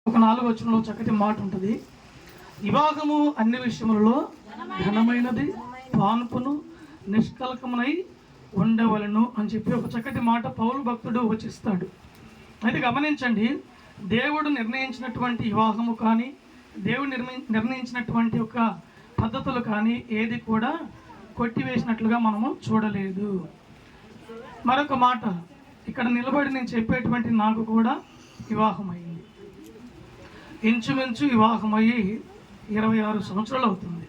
ఒక 4వ వచనంలో చక్కటి మాట ఉంటుంది. వివాహము అన్ని విషయములలో ఘనమైనది, పాన్పును నిష్కలకమునై ఉండవలను అని చెప్పి ఒక చక్కటి మాట పౌలు భక్తుడు వచిస్తాడు. అయితే గమనించండి, దేవుడు నిర్ణయించినటువంటి వివాహము కానీ, దేవుడు నిర్ణయించినటువంటి ఒక పద్ధతులు కానీ ఏది కూడా కొట్టివేసినట్లుగా మనము చూడలేదు. మరొక మాట, ఇక్కడ నిలబడి నేను చెప్పేటువంటి నాకు కూడా వివాహం అయింది. ఇంచుమించు వివాహమయ్యి 26 సంవత్సరాలు అవుతుంది.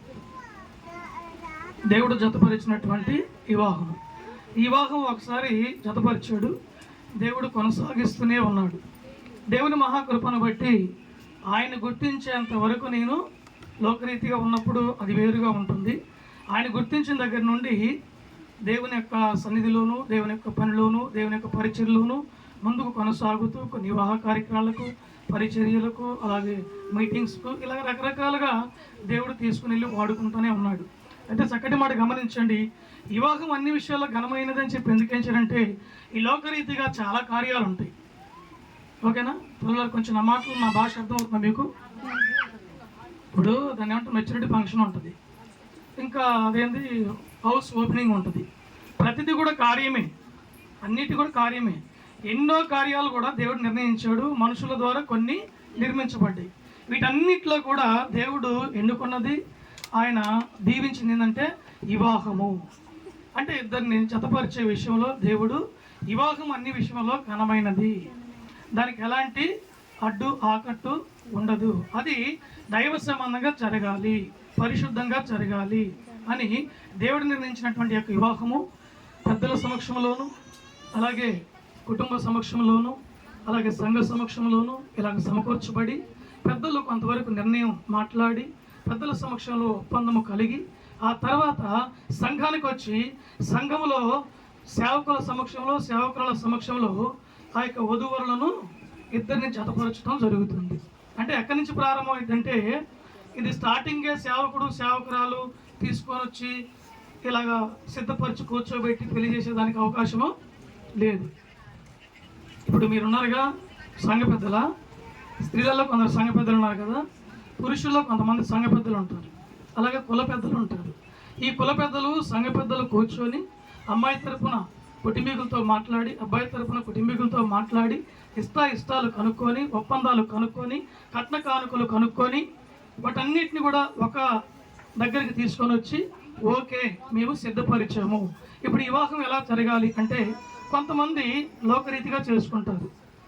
దేవుడు జతపరిచినటువంటి వివాహం. ఈ వివాహం ఒకసారి జతపరిచాడు, దేవుడు కొనసాగిస్తూనే ఉన్నాడు. దేవుని మహాకృపను బట్టి ఆయన గుర్తించేంత వరకు నేను లోకరీతిగా ఉన్నప్పుడు అది వేరుగా ఉంటుంది. ఆయన గుర్తించిన దగ్గర నుండి దేవుని యొక్క సన్నిధిలోను, దేవుని యొక్క పనిలోను, దేవుని యొక్క పరిచర్యలోను ముందుకు కొనసాగుతూ కొన్ని వివాహ కార్యక్రమాలకు, పరిచర్యలకు, అలాగే మీటింగ్స్కు ఇలా రకరకాలుగా దేవుడు తీసుకుని వెళ్ళి వాడుకుంటూనే ఉన్నాడు. అయితే చక్కటి మాట గమనించండి, వివాహం అన్ని విషయాల్లో ఘనమైనదని చెప్పి ఎందుకేంచారంటే ఈ లోకరీతిగా చాలా కార్యాలు ఉంటాయి. ఓకేనా పిల్లలు? కొంచెం నా మాటలు, నా భాష అర్థమవుతుందా మీకు? ఇప్పుడు దాన్ని ఏమంటే మెచ్యూరిటీ ఫంక్షన్ ఉంటుంది, ఇంకా అదేంటి హౌస్ ఓపెనింగ్ ఉంటుంది. ప్రతిదీ కూడా కార్యమే, అన్నిటి కూడా కార్యమే. ఎన్నో కార్యాలు కూడా దేవుడు నిర్ణయించాడు, మనుషుల ద్వారా కొన్ని నిర్మించబడ్డాయి. వీటన్నిటిలో కూడా దేవుడు ఎన్నుకున్నది, ఆయన దీవించింది ఏంటంటే వివాహము. అంటే ఇద్దరిని జతపరిచే విషయంలో దేవుడు వివాహం అన్ని విషయంలో ఘనమైనది, దానికి ఎలాంటి అడ్డు ఆకట్టు ఉండదు, అది దైవ సంబంధంగా జరగాలి, పరిశుద్ధంగా జరగాలి అని దేవుడు నిర్ణయించినటువంటి యొక్క వివాహము పెద్దల సమక్షంలోను, అలాగే కుటుంబ సమక్షంలోను, అలాగే సంఘ సమక్షంలోను ఇలాగ సమకూర్చబడి పెద్దలు కొంతవరకు నిర్ణయం మాట్లాడి పెద్దల సమక్షంలో ఒప్పందము కలిగి ఆ తర్వాత సంఘానికి వచ్చి సంఘములో సేవకుల సమక్షంలో, సేవకుల సమక్షంలో ఆ యొక్క వధూవరులను ఇద్దరిని జతపరచడం జరుగుతుంది. అంటే ఎక్కడి నుంచి ప్రారంభమైందంటే ఇది స్టార్టింగే సేవకుడు సేవకురాలు తీసుకొని వచ్చి ఇలాగా సిద్ధపరిచి కూర్చోబెట్టి పెళ్లి చేసేదానికి అవకాశము లేదు. ఇప్పుడు మీరున్నారుగా సంఘ పెద్దల, స్త్రీలలో కొందరు సంఘ పెద్దలు ఉన్నారు కదా, పురుషుల్లో కొంతమంది సంఘ పెద్దలు ఉంటారు, అలాగే కుల పెద్దలు ఉంటారు. ఈ కుల పెద్దలు, సంఘ పెద్దలు కూర్చొని అమ్మాయి తరపున కుటుంబీకులతో మాట్లాడి, అబ్బాయి తరపున కుటుంబీకులతో మాట్లాడి ఇష్టాలు కనుక్కొని, ఒప్పందాలు కనుక్కొని, కట్న కానుకలు కనుక్కొని వాటన్నిటిని కూడా ఒక దగ్గరికి తీసుకొని వచ్చి ఓకే మేము సిద్ధపరిచాము. ఇప్పుడు వివాహం ఎలా జరగాలి అంటే కొంతమంది లోకరీతిగా చేసుకుంటారు,